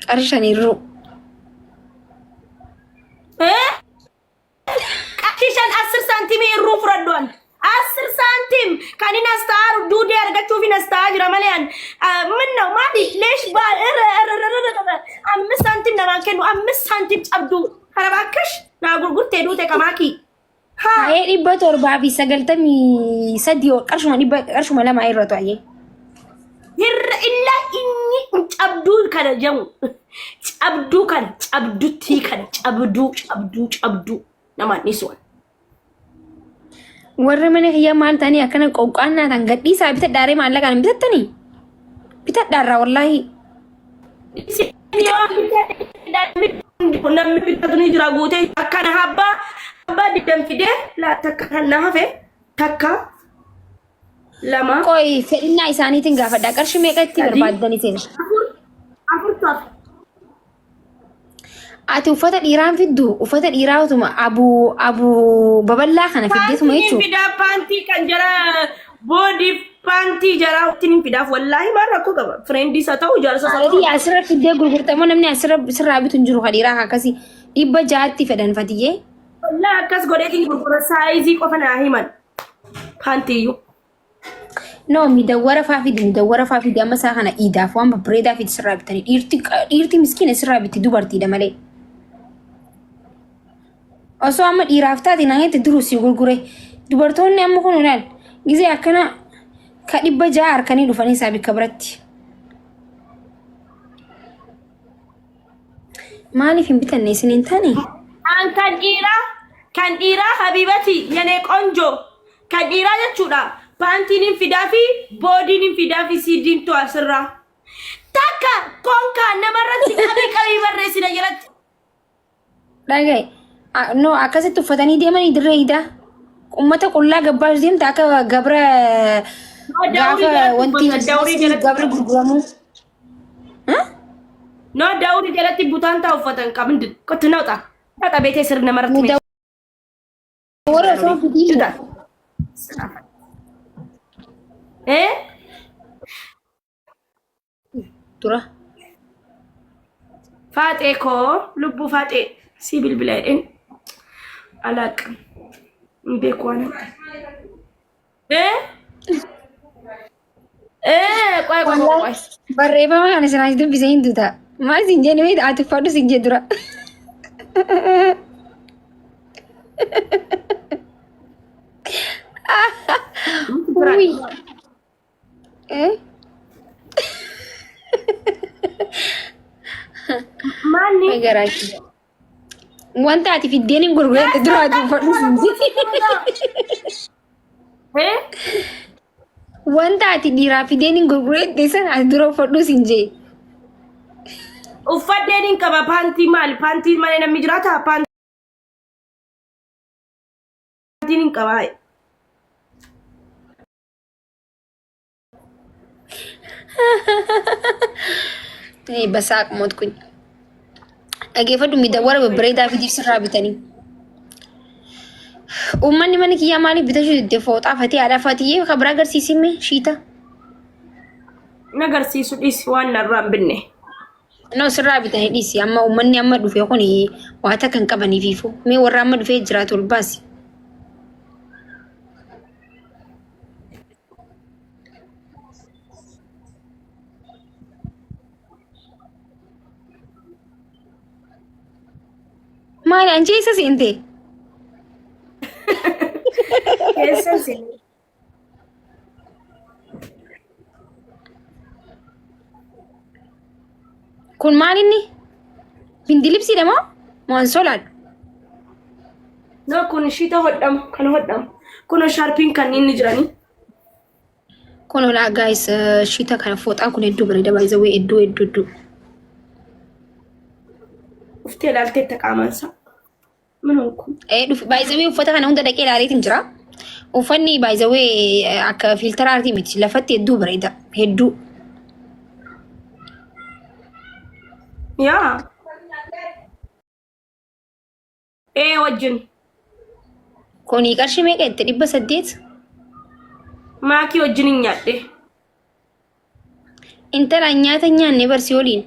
qarshaniirru. Qarshishan 10 saantimii irruu fudhadhuan 10 saantim kan inni astaaru duudee argachuuf hin astaa jira malee minna maali leesh baa 5 saantim namaan kennu 5 saantim cabdu kana baakkash naa gurgurtee duute qamaaki. Haayee 793 qarshuma lama irra ta'ee. Hirra illa inni cabduu kana jamu cabduu kana cabdutti kana cabduu namaan nisuun. Warra mana kiyyaa maal ta'anii akkana qoqqaannaa ta'an gadhiisaa bitadhaaree maallaqaan bitattanii? Bitadhaarraa wallaahi. Namni bitatanii jira guutee akkana abbaa diddan fidee takka kan na hafe takka lama. Qoy fedhinnaa isaaniitiin gaafadhaa qarshii meeqa itti barbaaddanii seena? Afur taaf. Ati uffata dhiiraan fiddu uffata dhiiraa utuma abuu babal'aa kana fiddeetuma jechuudha. Fidaa paantii kan jara boodii paantii jara ittiin fidaaf wallaahi maal rakkoo qaba. Fireendiis haa ta'u jaarsa haa ta'u. Asirra fiddee gurgurtamoo namni asirra sirraa bitu hin jiru kan dhiiraa akkasii 600 fedhan fatiyyee. Wallaahi akkas godheetiin gurgura saayizii qofa naa himan paantiiyyuu. No, midawwara faafidi amma isaa kana iidaaf waan babbareedaa fi sirraa bitanii dhiirti miskiina sirraa bitti dubartiidha malee. Osoo amma dhiiraaf taate naannetti duruusii gurgure dubartoonni amma kun ilaal gizee akkana ka 600 harkanii dhufanii isaa bikka biratti. Maaliif hin bitanne isin hin taane? Kan dhiiraa habibati yanee qonjo kan dhiiraa jechuudha. Paantiin hin fidaa fi boodiin hin fidaa fi siidiin to'a sirraa. Takka konkaa namarratti qabii barreessina jalatti. Dhagaye. No, akkasitti uffatanii deemanii dirree idaa. Uummata qullaa gabbaa deemta akka gabra gaafa wanti gabra gurguramu. No, daawwii jalatti butaan ta'a uffatan qabndi. Kotti nooxa. Dhaqa beekee sirna namarratti. Warra osoo fidii. Tura. Faatee koo lubbuu faatee si bilbileen alaq beeku waan qoy. Barreeffama kana siraan dubbisee hin duuta. Maal siin jenne wayita ati uffadhu siin jee dura. Mani garaachi wanta ati fiddeen hin gurgurette dura ati uffadhu siin jee. Wanta ati dhiiraa fiddeen hin gurgurette sana ati dura uffadhu siin jee. Uffadeen hin qaba paantii maali? Paantii malee namni jiraata? Paantiin hin qaba. Basaaq moot kun dhageeffadhu midawwara babbareedaa fi sirraa bitanii. Uummanni mana kiyyaa maaliif bitachuu didde fooxaa fatee aadaa fatiyyee kabira agarsiisime shiita. Nagarsiisu dhiisi waan narraan binne. No, sirraa bitanii dhiisi amma uummanni amma dhufe kun waata kan qabaniifiifu mee warra amma dhufee jiraatu ol baasi. Maali anjii isa seente? Keessa seente. Kun maal inni? Bindilibsiidha moo? Mo'an solaadha. No, kun shiita hodhamu kan hodhamu. Kun sharpiin kan inni jiranii. Kun olaa guys shiita kana fooxaan kun hedduu bareeda baay'ee zawwee hedduu. Uftee ilaaltee taqaamansa. Minuun kun. Dhufi baay'ee uffata kana hunda dhaqee ilaaleetiin jira. Uffanni baay'ee akka filtaraartii miti lafatti hedduu bareeda hedduu. Yaa. Wajjin. Kuni qarshii meeqa itti 800? Maakii wajjin hin nyaadhe. Intala nyaata nyaanne barsi waliin.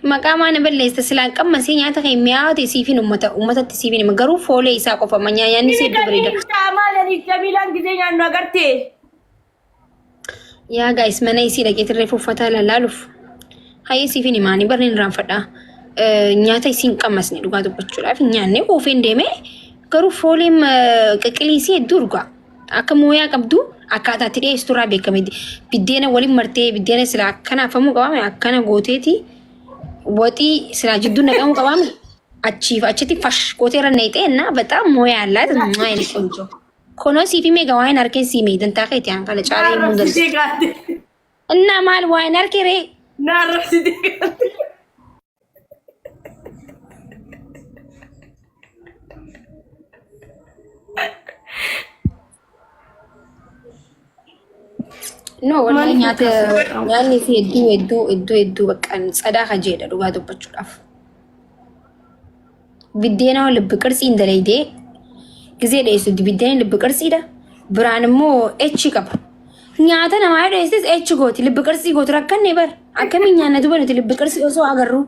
maqaamaan balleessa silaan qammasee nyaata kan mi'aawate siifin uummatatti siifin garuu foolee isaa qofa nyaanni si hedduu bareeda. Jamilaan gisee nyaannu agarte. Yaa gaayis mana isii dhaqee tirree uffata lallaaluuf hayyee siifin himaanii barreen raanfadha. Nyaata isiin qammasne dhugaa dubbachuudhaaf nyaanne quufeen deemee garuu fooleen qiqilii isii hedduu dhugaa. Akka mooyaa qabdu akkaataa itti dhiyeessu irraa beekame biddeena waliin martee biddeena sila akkana afamuu qabame akkana gooteeti waxii sila jidduu naqamuu qabame achitti fash gootee irra naqxee na በጣም mooyaa አላት ማይል ቆንጆ ኮኖ ሲፊ ሜጋ ዋይን አርኬን ሲሜ ደንታ ከቲ አንካለ ጫሬ ሙንገል እና ማል ዋይን አርኬሬ ናረፍሲቲ No, wallahi nyaata nyaanni fi hedduu bakka sadaa kajeedha dhugaa dubbachuudhaaf. Biddeena ልብ ቅርጽ እንደለይዴ ጊዜ ደይሱ biddeena ልብ ቅርጽida biraan immoo echi qaba. Nyaata namaa dheessis echi gooti ልብ ቅርጽ gooti rakkanne bar akkamiin nyaannatu banati ልብ ቅርጽ osoo agarru.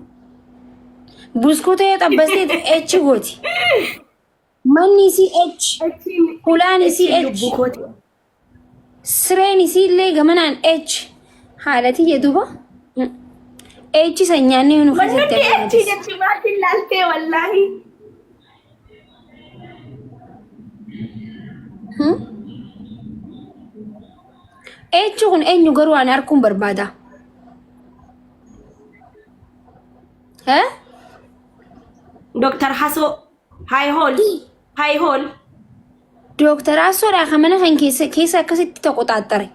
Buskuutee xabbastee echi gooti. Manni si echi hulaani si echi. Sireen isiillee gamanaan H haalati jedhuba H sanyaanni nu keessatti H jechi maatiin laaltee wallaahi H kun eenyu garuu ani arguun barbaada Dr. Haso High Hall Doctor Asora kamana kan keessa akkasitti taqoxaaxare.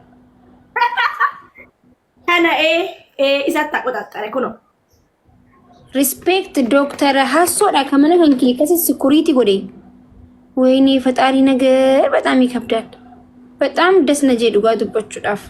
Kana isa taqoxaaxare kuno. Respect Doctor Asora kamana kan keessa security godhe. ወይኔ ፈጣሪ ነገር በጣም ይከብዳል። በጣም ደስ ነጀ ዱጋ ዱባቹዳፍ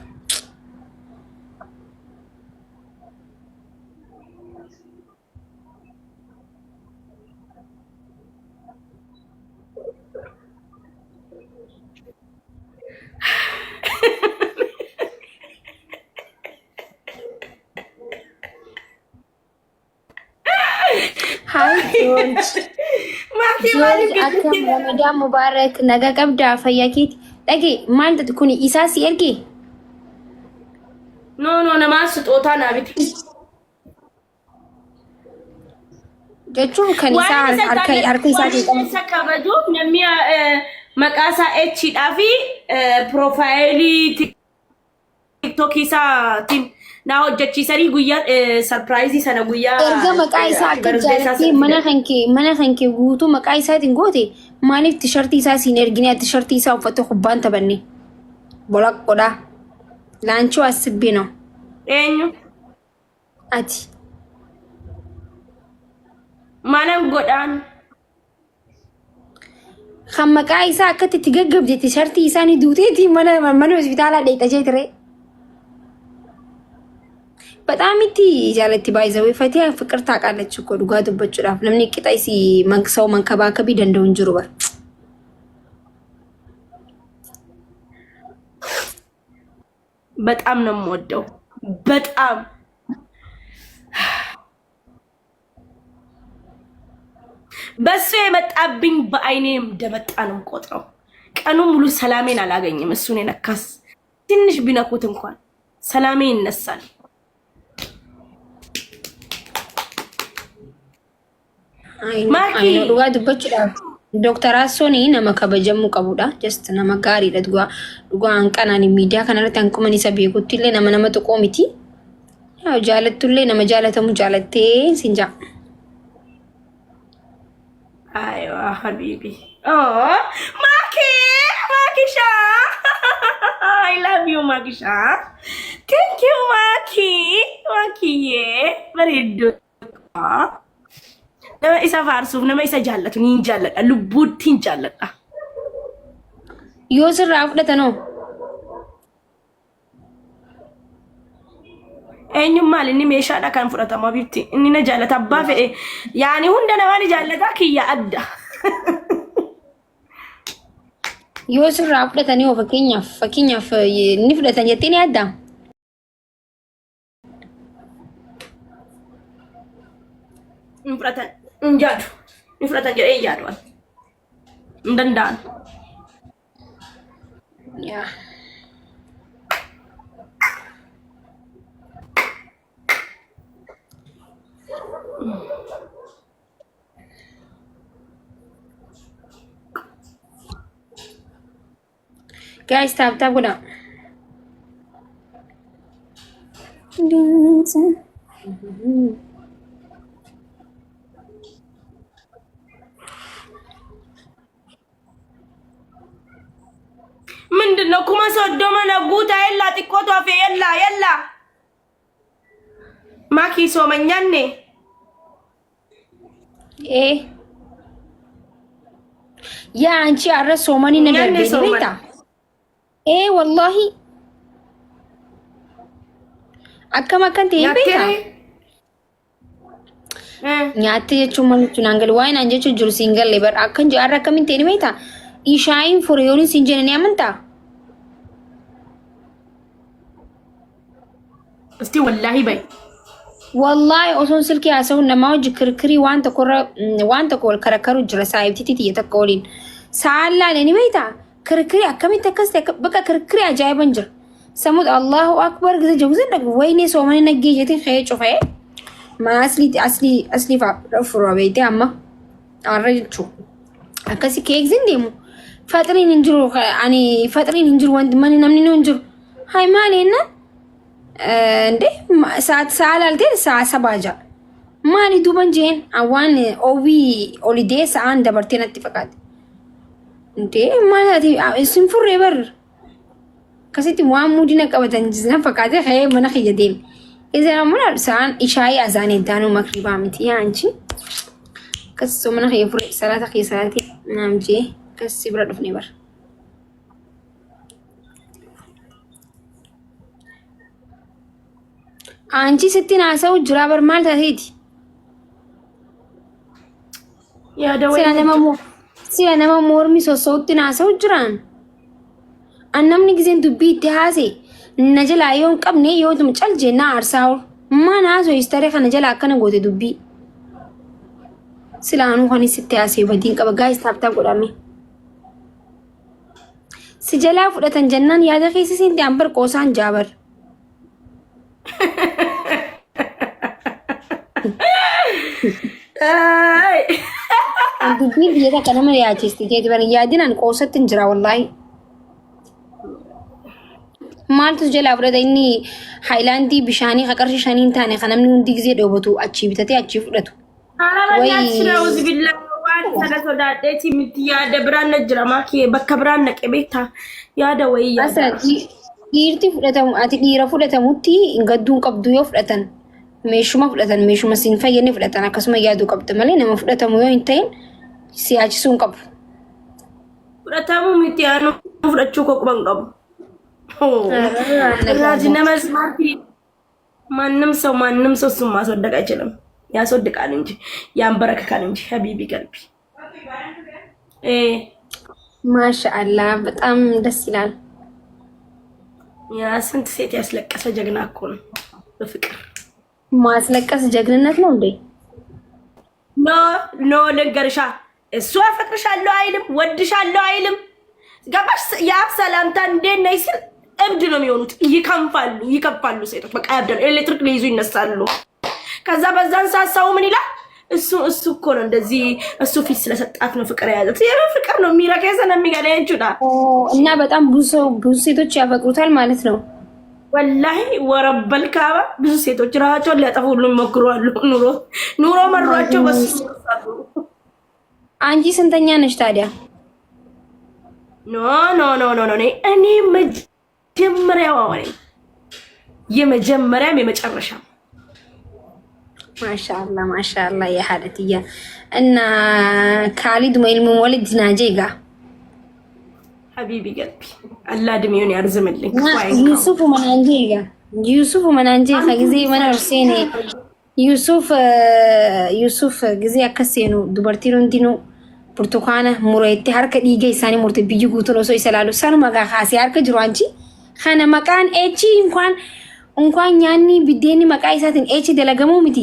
Hi George. Akkam Ramadan Mubarak naga qabda fayyakit dhage maal kuni isaa si erge No nama sixootaa naabiti jechuun kan isaa harka isaatiin qabu kabajuuf namni maqaa isaa H dhaafi profaayilii TikTok isaatiin na hojjechiisanii guyyaa surprise sana guyyaa erga maqaa isaa akka jaallatee mana kanke guutuu maqaa isaatiin goote maaliif tishartii isaa siin erginee tishartii isaa uffatte kubbaan taphanne bolaqqodha laanchoo asibbi no eenyu ati maalan godhaan kan maqaa isaa akkatti itti gaggabde tishartii isaanii duuteeti mana hospitaalaa dheexajee ture በጣም እቲ ጃለቲ ባይዘው ፈቲያ ፍቅር ታውቃለች እኮ ዱጋ ዱበቹዳፍ ለምን ቂጣይሲ መንክሰው መንከባከብ ይደንደው እንጅሩ በር በጣም ነው የምወደው በጣም በሱ የመጣብኝ በአይኔም ደመጣ ነው ቆጥረው ቀኑ ሙሉ ሰላሜን አላገኝም እሱን የነካስ ትንሽ ቢነኩት እንኳን ሰላሜ ይነሳል Maaki dhugaa dubbachuudhaaf Dr. Asoni nama kabajamu qabudha. Just nama gaariidha dhugaa hanqanaan miidiyaa kanarratti hanquman isa beekutti illee nama tokko miti. Yaa jaallattullee nama jaallatamu jaallattee sinja. Aywa habibi. Oh, Makisha. I love you Makisha. Thank you Maki. Very good. nama isa faarsuuf nama isa jaallatu ni jaalladha lubbuutti hin jaalladha yoo sirraa fudhata noo eenyummaan inni meeshaadha kan fudhatama bifti inni na jaallata abbaa fedhe yaani hunda namaa ni jaallata kiyya adda yoo sirraa fudhatanii fakkeenyaaf ni fudhatan jettee ni adda Infratan injadu. Infratan jadi injadu. Ndandan. Ya. Guys, tap guna. ምንድነው ኩማ ሰዶማ ነጉታ የላ ጥቆቷ ፈ የላ ማኪ ሶመኛኔ ያ አንቺ አረስ ሶማኒ ነገር ቤታ والله akkama kan ta'e beeka nyaatti jechuun maal jechuun hangal waa'ee naan jechuun jiru siin galle bar akkan jaarra akkamiin ta'e beekta ishaayin furiyooniin siin jedhanii amantaa እስቲ ወላሂ በይ wallahi osoon silkii haasa'uun namaa hojii kirkirii waan tokko wal karakkaru jira saayibtiitii xiyya takka waliin sa'aan laalanii beekta kirkirii akkamitti akkas ta'e bakka kirkirii ajaa'iban jira samud Allahu akbar gize jawzan dag wayne soomani nagge jetin khayee cufee ma asli fa rafura beete amma arrachu akasi keek zindemu fatrin injiru ani fatrin injiru wand man namni no injiru hay malena ende saat salalte sa sabaja mali duban jeen awan owi holiday saan dabartena tifaqat ente malati sinfurre bar كسيتي مودينا قبتن جزنا فكاتي خي من خي يدين اذا من سان اشاي اذان دانو مغربا متي انشي كسو من خي فرق صلاه خي صلاتي نامجي كسي برد فني بر انشي ستين اسو جرابر مال تهيتي يا دوي سينا ما مورمي سو صوتين اسو جران annamni giseen dubbii itti haase na jala yoon qabne yoo dum cal jenna arsaa'u mana so istare kana jala akkana goote dubbii silaanu kan sitti haase badin qaba guys tap godhame si jala fudhatan jannaan yaada keessa sinti ambar qoosaan jaabar dubbii biyya kana mari yaachisti jeeti bari yaadinan qoosatti jira wallahi maaltu jala fudhata inni haayilaandii bishaanii haqarshi shaniin taane kan namni hundi gisee dhoobatu achii bitatee achii fudhatu. Auzu billahi waan sana sodaadheeti miti yaada biraan na jira maakee bakka biraan na qabeeta yaada wayii yaada. Dhiirti fudhatamu ati dhiira fudhatamutti gadduun qabdu yoo fudhatan meeshuma siin fayyadne fudhatan akkasuma yaaduu qabda malee nama fudhatamu yoo hin ta'in siyaachisuu hin qabu. Fudhatamu miti yaanu fudhachuu koo quban qabu. Raji nama smarti ማንም ሰው እሱን ማስወደቅ አይችልም ያስወድቃል እንጂ ያንበረክካል እንጂ ሀቢቢ ቀልቢ ማሻአላ በጣም ደስ ይላል ያ ስንት ሴት ያስለቀሰ ጀግና እኮ ነው በፍቅር ማስለቀስ ጀግንነት ነው እንዴ ኖ ልንገርሻ እሱ አፈቅርሻለሁ አይልም ወድሻለሁ አይልም ገባሽ ያብ ሰላምታ እንዴት ነይ ሲል እብድ ነው የሚሆኑት ይከፋሉ ሴቶች በቃ ያብዳሉ ኤሌክትሪክ ሊይዙ ይነሳሉ ከዛ በዛን ሳሳው ምን ይላል እሱ እኮ ነው እንደዚህ እሱ ፊት ስለሰጣት ነው ፍቅር ያዘት ፍቅር ነው የሚረከሰ ነው የሚገለኝቹዳ እና በጣም ብዙ ሴቶች ያፈቅሩታል ማለት ነው ወላሂ ወረበል ካባ ብዙ ሴቶች ራሳቸውን ሊያጠፉ ሁሉ ይሞክራሉ ኑሮ መሯቸው በሱ አንቺ ስንተኛ ነሽ ታዲያ ኖ እኔ የመጀመሪያም የመጨረሻም ማሻአላ የሐደትያ እና ካሊድ ወይም ወልድ ናጄጋ ሀቢቢ ገልቢ አላህ እድሜውን ያርዝምልኝ ዩሱፍ መናንጄ ከጊዜ መነርሴኔ ዩሱፍ ጊዜ አከሴኑ ዱበርቲኑ እንዲኑ ብርቱካነ ሙሬቴ ሀርከ ዲገ ኢሳኒ ሙርቴ ቢዩ ጉቱሎ ሶ ይሰላሉ ሰኑ መጋ ካሲ ሀርከ ጅሩ አንቺ ከነ መቃን ኤቺ እንኳን ያኒ ቢዴኒ መቃ ኢሳትን ኤቺ ደለገሙ ሚቲ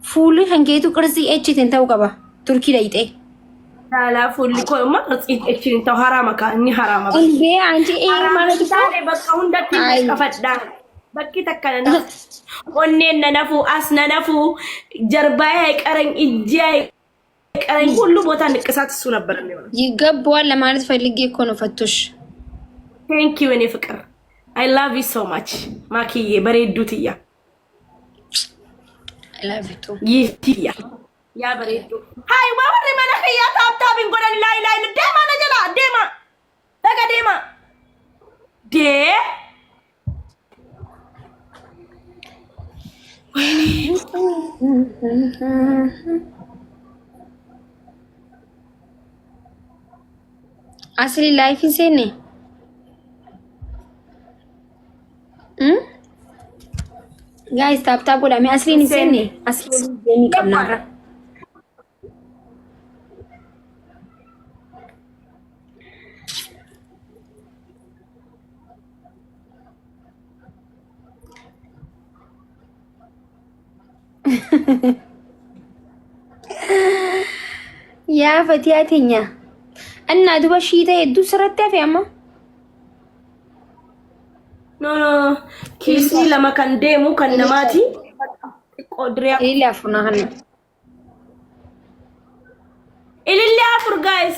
fuulli kan keetu qirsi echitiin ta'uu qaba. Turkii dhayxee. Dala fuulli koo immoo qirsi echitiin ta'u harama ka inni harama. Ilbee anti maal taane bakka hundatti qafadhaan. Bakki takka na nafu. Onneen na nafu, as na nafu, jarbaa አይቀረኝ እጄ አይቀረኝ ሁሉ ቦታ ንቅሳት እሱ ነበር የሚሆነው። ይገባዋል ለማለት ፈልጌ እኮ ነው ፈቶሽ። Thank you እኔ ፍቅር I love you so much ማኪዬ በሬዱትያ I love you too ይትያ ያ በሬዱ ሃይ ማወሪ መነኸያ ታብታብን ጎዳን ላይ ደማ ነጀላ ደማ ደጋ ደማ ዴ asli life isene guys tap udah me asli isene asli demi kamera ya fatiyatinya anna duba shita yeddu siratte afiyama no kisi lama kan demu kan namati qodriya ili afuna hanna ili afur guys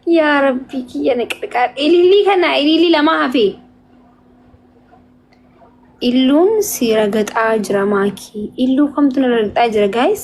ya rabbi kiya nakar ilili kana ilili lama hafe illun sira gata jira maki illu kamtuna gata jira guys